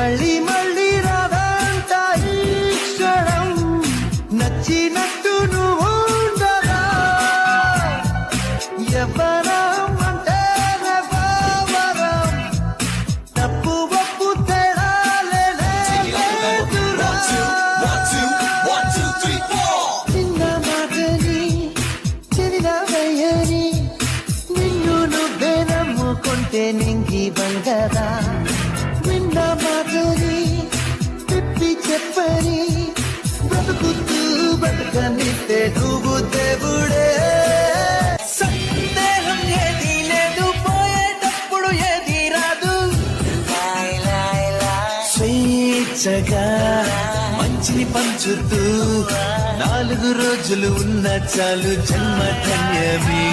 మళ్ళీ మళ్ళీ రాదంట ఈ క్షణం నచ్చినట్టు నువ్వు ఉండదా ఎవరం అంటే వరం తప్పు ఒప్పు తేడా లేదురా చిన్న మాటని చిన్న వయ్యని నిన్ను నువ్వే నమ్ముకుంటే నింగి బంగదా విన్న మాటని తిప్పి చెప్పని బ్రతుకుతూ బతుకనిస్తే నువ్వు దేవుడే సందేహం ఏది లేదు పోయేటప్పుడు ఏది రాదు స్వేచ్ఛగా మంచిని పంచుతూ 4 రోజులు ఉన్న చాలు జన్మ ధన్యమే